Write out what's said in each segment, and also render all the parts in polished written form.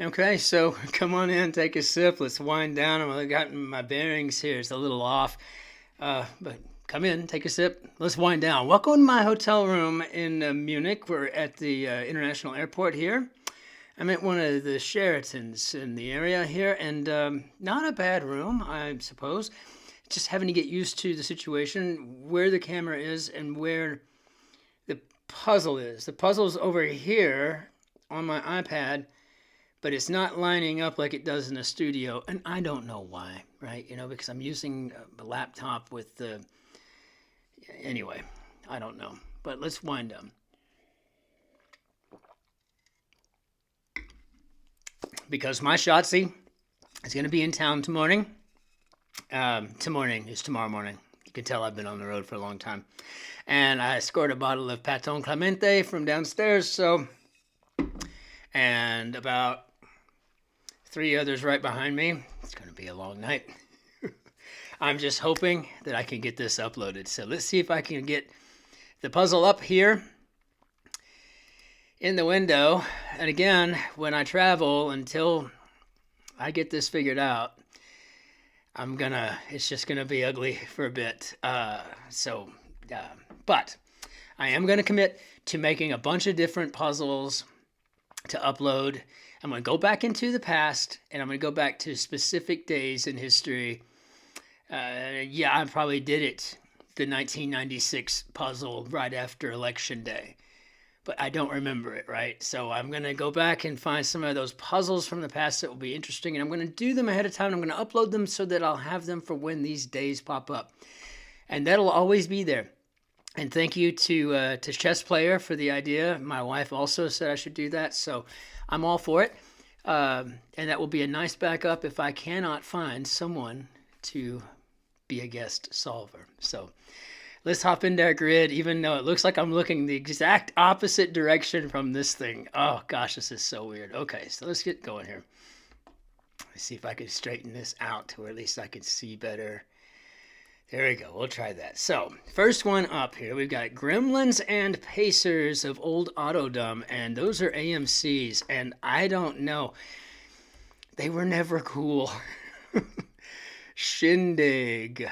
Okay, so come on in, take a sip. Let's wind down. I've gotten my bearings here. It's a little off. But come in, take a sip. Let's wind down. Welcome to my hotel room in Munich. We're at the international airport here. I'm at one of the Sheratons in the area here, and not a bad room, I suppose. Just having to get used to the situation, where the camera is and where the puzzle is. The puzzle's over here on my iPad, but it's not lining up like it does in a studio, and I don't know why, right? Because I'm using a laptop with the. Anyway, I don't know, but let's wind up. Because my Shotzi is going to be in town tomorrow. Tomorrow is tomorrow morning. You can tell I've been on the road for a long time. And I scored a bottle of Paton Clemente from downstairs, and about 3 others right behind me. It's going to be a long night. I'm just hoping that I can get this uploaded. So let's see if I can get the puzzle up here in the window. And again, when I travel, until I get this figured out, it's just gonna be ugly for a bit. But I am gonna commit to making a bunch of different puzzles to upload. I'm gonna go back into the past, and I'm gonna go back to specific days in history. I probably did the 1996 puzzle right after Election Day, but I don't remember it, right? So I'm going to go back and find some of those puzzles from the past that will be interesting, and I'm going to do them ahead of time. I'm going to upload them so that I'll have them for when these days pop up, and that'll always be there. And thank you to Chess Player for the idea. My wife also said I should do that, so I'm all for it. And that will be a nice backup if I cannot find someone to be a guest solver. So let's hop into our grid, even though it looks like I'm looking the exact opposite direction from this thing. Oh gosh, this is so weird. Okay, so let's get going here. Let's see if I can straighten this out to where at least I can see better. There we go. We'll try that. So first one up here, we've got Gremlins and Pacers of Old Autodom, and those are AMCs, and I don't know. They were never cool. Shindig.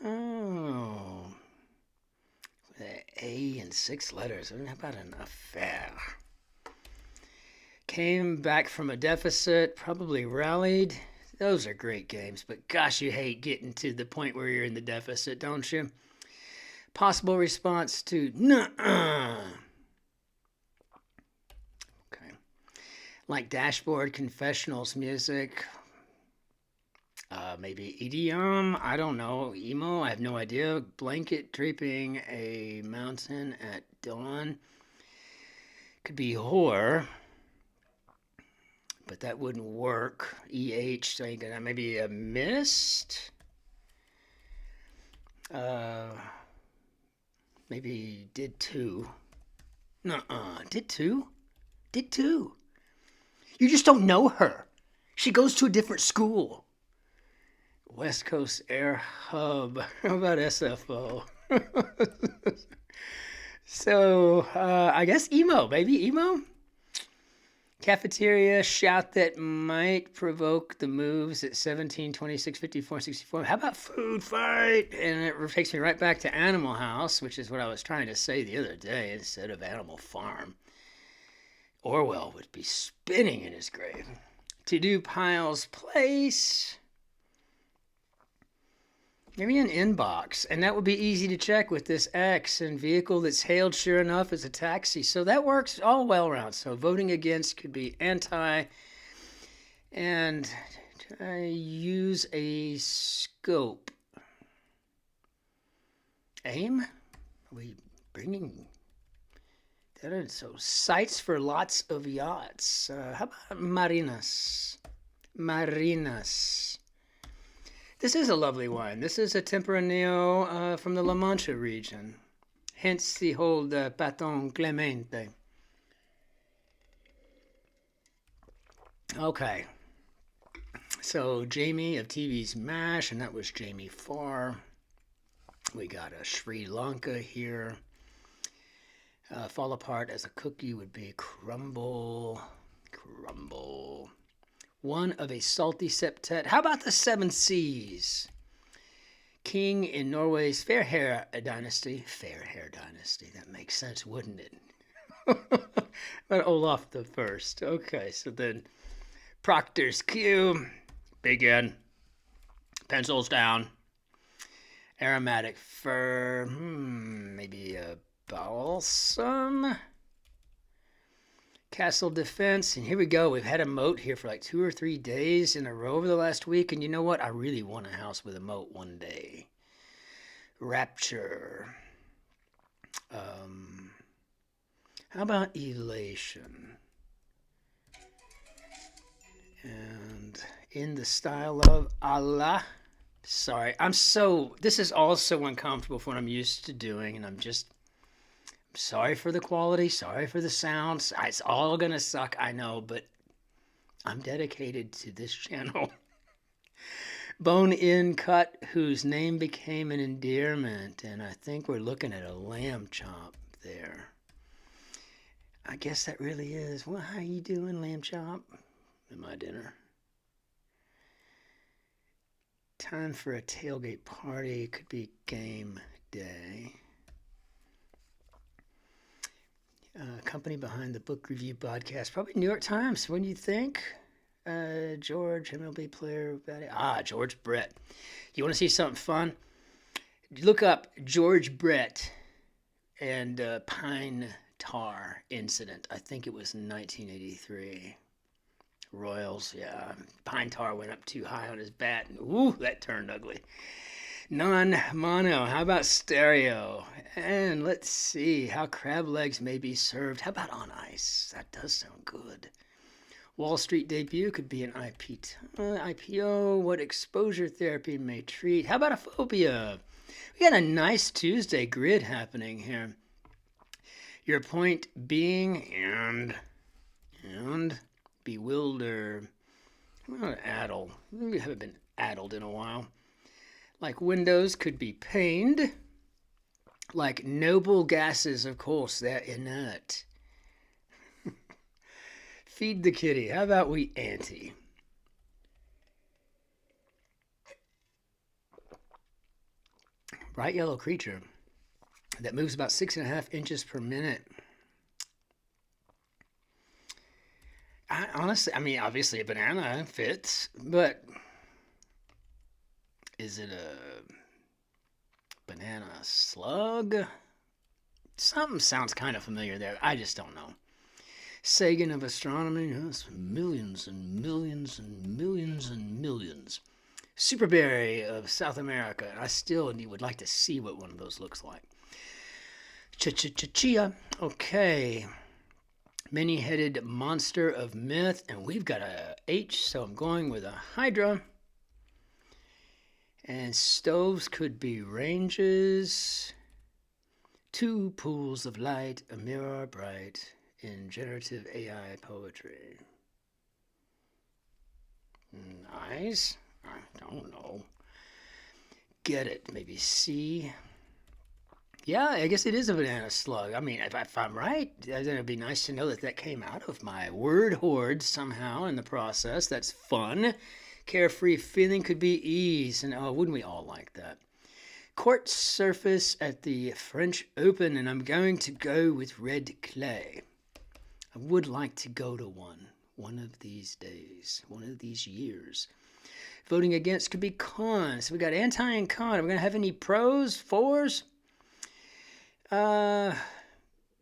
Oh. The A in 6 letters. How about an affair? Came back from a deficit, probably rallied. Those are great games, but gosh, you hate getting to the point where you're in the deficit, don't you? Possible response to nuh-uh. Okay. Like dashboard confessionals music. Maybe idiom, I don't know. Emo, I have no idea. Blanket draping a mountain at dawn. Could be whore, but that wouldn't work. EH, so you got maybe a mist. Maybe did two. Nuh-uh, did two? Did two. You just don't know her. She goes to a different school. West Coast Air Hub. How about SFO? So, I guess emo, baby, emo? Cafeteria shout that might provoke the moves at 17, 26, 54, 64. How about food fight? And it takes me right back to Animal House, which is what I was trying to say the other day instead of Animal Farm. Orwell would be spinning in his grave. To do Piles Place. Maybe an inbox, and that would be easy to check with this X, and vehicle that's hailed sure enough as a taxi. So that works all well around. So voting against could be anti, and use a scope. Aim? Are we bringing that in? So sites for lots of yachts. How about marinas? Marinas. This is a lovely wine. This is a Tempranillo from the La Mancha region. Hence the whole Paton Clemente. Okay. So Jamie of TV's MASH, and that was Jamie Farr. We got a Sri Lanka here. Fall apart as a cookie would be crumble. Crumble. One of a salty septet. How about the Seven Seas? King in Norway's Fair Hair Dynasty. Fair Hair Dynasty. That makes sense, wouldn't it? But Olaf the First. Okay, so then Proctor's Q. Begin. Pencils down. Aromatic fir. Maybe a balsam. Castle Defense, and here we go. We've had a moat here for like 2 or 3 days in a row over the last week, and you know what? I really want a house with a moat one day. Rapture. How about elation? And in the style of Allah. Sorry, this is all so uncomfortable for what I'm used to doing, and I'm sorry for the quality, sorry for the sounds. It's all gonna suck, I know, but I'm dedicated to this channel. Bone-in cut, whose name became an endearment, and I think we're looking at a lamb chop there. I guess that really is. Well, how you doing, lamb chop? In my dinner. Time for a tailgate party. Could be game day. Company behind the book review podcast, probably New York Times. What do you think? George, MLB player. George Brett. You want to see something fun? Look up George Brett and pine tar incident. I think it was in 1983. Royals, yeah. Pine tar went up too high on his bat, and ooh, that turned ugly. Non-mono, how about stereo? And let's see how crab legs may be served. How about on ice? That does sound good. Wall Street debut could be an IPO. What exposure therapy may treat. How about a phobia? We got a nice Tuesday grid happening here. Your point being and bewilder. Well, addle. We haven't been addled in a while. Like windows could be pained. Like noble gases, of course, they're inert. Feed the kitty. How about we anti? Bright yellow creature that moves about 6.5 inches per minute. Honestly, obviously a banana fits, but is it a banana slug? Something sounds kind of familiar there. I just don't know. Sagan of astronomy, yes, millions and millions and millions and millions. Superberry of South America. I still would like to see what one of those looks like. Chia. Okay. Many-headed monster of myth, and we've got a H, so I'm going with a Hydra. And stoves could be ranges. 2 pools of light, a mirror bright, in generative AI poetry. Nice. I don't know. Get it, maybe C. Yeah, I guess it is a banana slug. If I'm right, then it'd be nice to know that came out of my word hoard somehow in the process. That's fun. Carefree feeling could be ease. And wouldn't we all like that? Court surface at the French Open, and I'm going to go with red clay. I would like to go to one of these days, one of these years. Voting against could be cons. So we got anti and con. Are we going to have any pros, fours?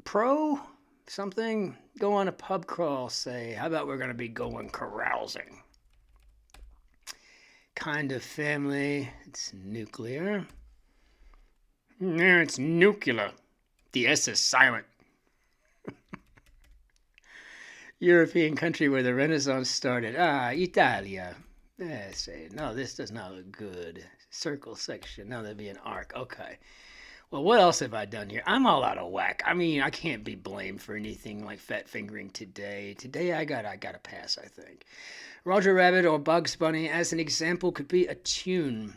Pro something, go on a pub crawl, say. How about we're going to be going carousing? Kind of family, it's nuclear. No, it's nuclear. The S is silent. European country where the Renaissance started. Italia. Say, no, this does not look good. Circle section. No, that'd be an arc. Okay. Well, what else have I done here? I'm all out of whack. I can't be blamed for anything like fat fingering today. Today I gotta pass, I think. Roger Rabbit or Bugs Bunny, as an example, could be a tune.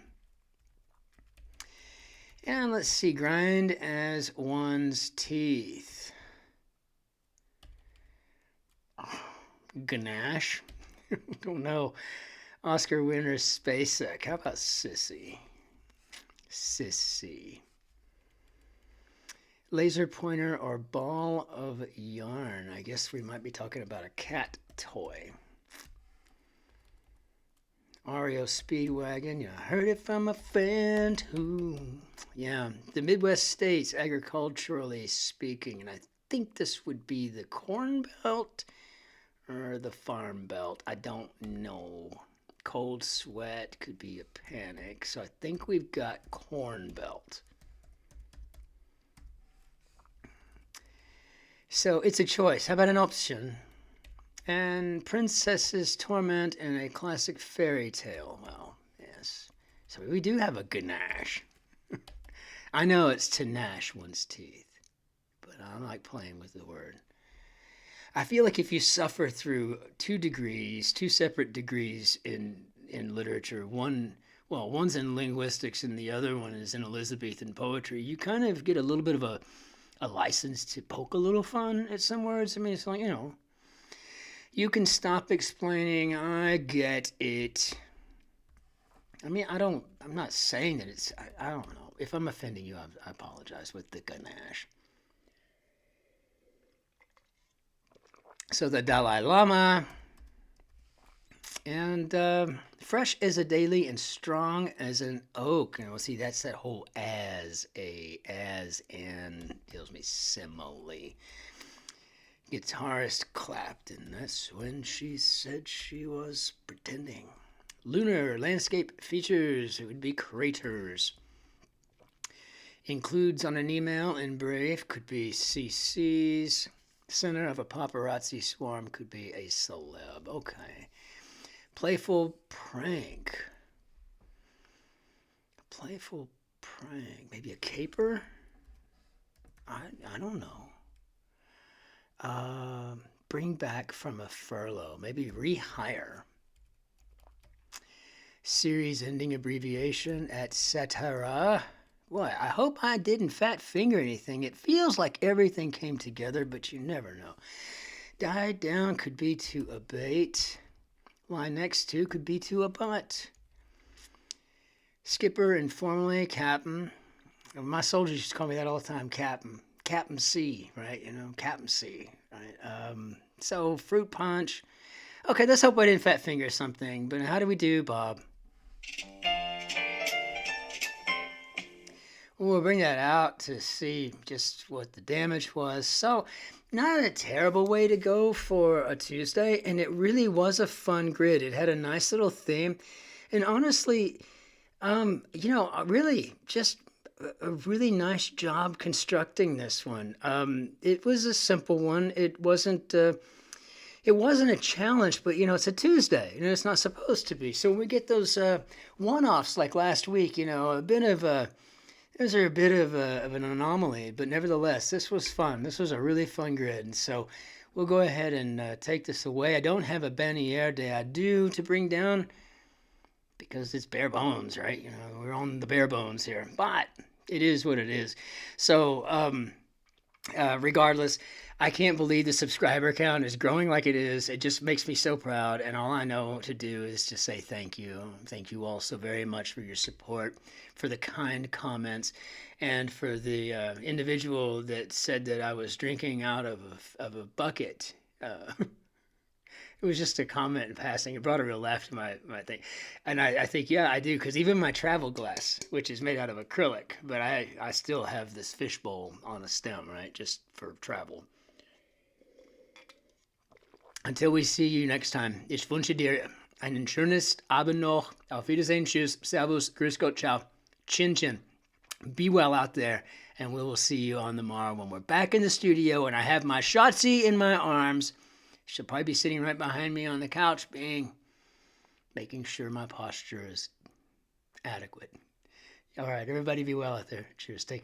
And let's see, grind as one's teeth. Ganache. Don't know. Oscar winner Spacek. How about Sissy? Sissy. Laser pointer or ball of yarn. I guess we might be talking about a cat toy. Oreo Speedwagon. Yeah, I heard it from a friend who. Yeah, the Midwest states, agriculturally speaking, and I think this would be the Corn Belt or the Farm Belt. I don't know. Cold sweat could be a panic. So I think we've got Corn Belt. So it's a choice. How about an option? And Princess's Torment in a classic fairy tale. Well, yes. So we do have a ganache. I know it's to gnash one's teeth, but I don't like playing with the word. I feel like if you suffer through two separate degrees in literature, one's in linguistics and the other one is in Elizabethan poetry, you kind of get a little bit of a license to poke a little fun at some words. I mean, it's like, you can stop explaining, I get it. I mean, I'm not saying that it's, I don't know. If I'm offending you, I apologize with the ganache. So the Dalai Lama, and fresh as a daily and strong as an oak. And we'll see, that's that whole as and tells me simile. Guitarist clapped, and that's when she said she was pretending. Lunar landscape features, it would be craters. Includes on an email in brief, could be CC's. Center of a paparazzi swarm could be a celeb. Okay. Playful prank. Playful prank. Maybe a caper? I don't know. Bring back from a furlough. Maybe rehire. Series ending abbreviation, etc. Boy, I hope I didn't fat finger anything. It feels like everything came together, but you never know. Die down could be to abate. Lie next to could be to abut. Skipper, informally, captain. My soldiers used to call me that all the time, captain. Captain C, right? Captain C, right? So, fruit punch. Okay, let's hope I didn't fat finger something. But how do we do, Bob? We'll bring that out to see just what the damage was. So, not a terrible way to go for a Tuesday, and it really was a fun grid. It had a nice little theme, and honestly, really just a really nice job constructing this one. It was a simple one. It wasn't a challenge, but it's a Tuesday, and it's not supposed to be. So when we get those one-offs like last week, those are a bit of an anomaly, but nevertheless, this was fun. This was a really fun grid, and so we'll go ahead and take this away. I don't have a Bannière de Adieu to bring down because it's bare bones, right? We're on the bare bones here, but it is what it is. So regardless, I can't believe the subscriber count is growing like it is. It just makes me so proud, and all I know to do is to say thank you. Thank you all so very much for your support, for the kind comments, and for the individual that said that I was drinking out of a bucket. It was just a comment in passing. It brought a real laugh to my thing. And I think, yeah, I do, because even my travel glass, which is made out of acrylic, but I still have this fishbowl on a stem, right, just for travel. Until we see you next time, ich wünsche dir einen schönes Abend noch. Auf Wiedersehen, tschüss, servus, grüß Gott, ciao, Cin-Cin. Be well out there, and we will see you on the morrow when we're back in the studio and I have my Shotzi in my arms. She'll probably be sitting right behind me on the couch, making sure my posture is adequate. All right, everybody be well out there. Cheers. Take care.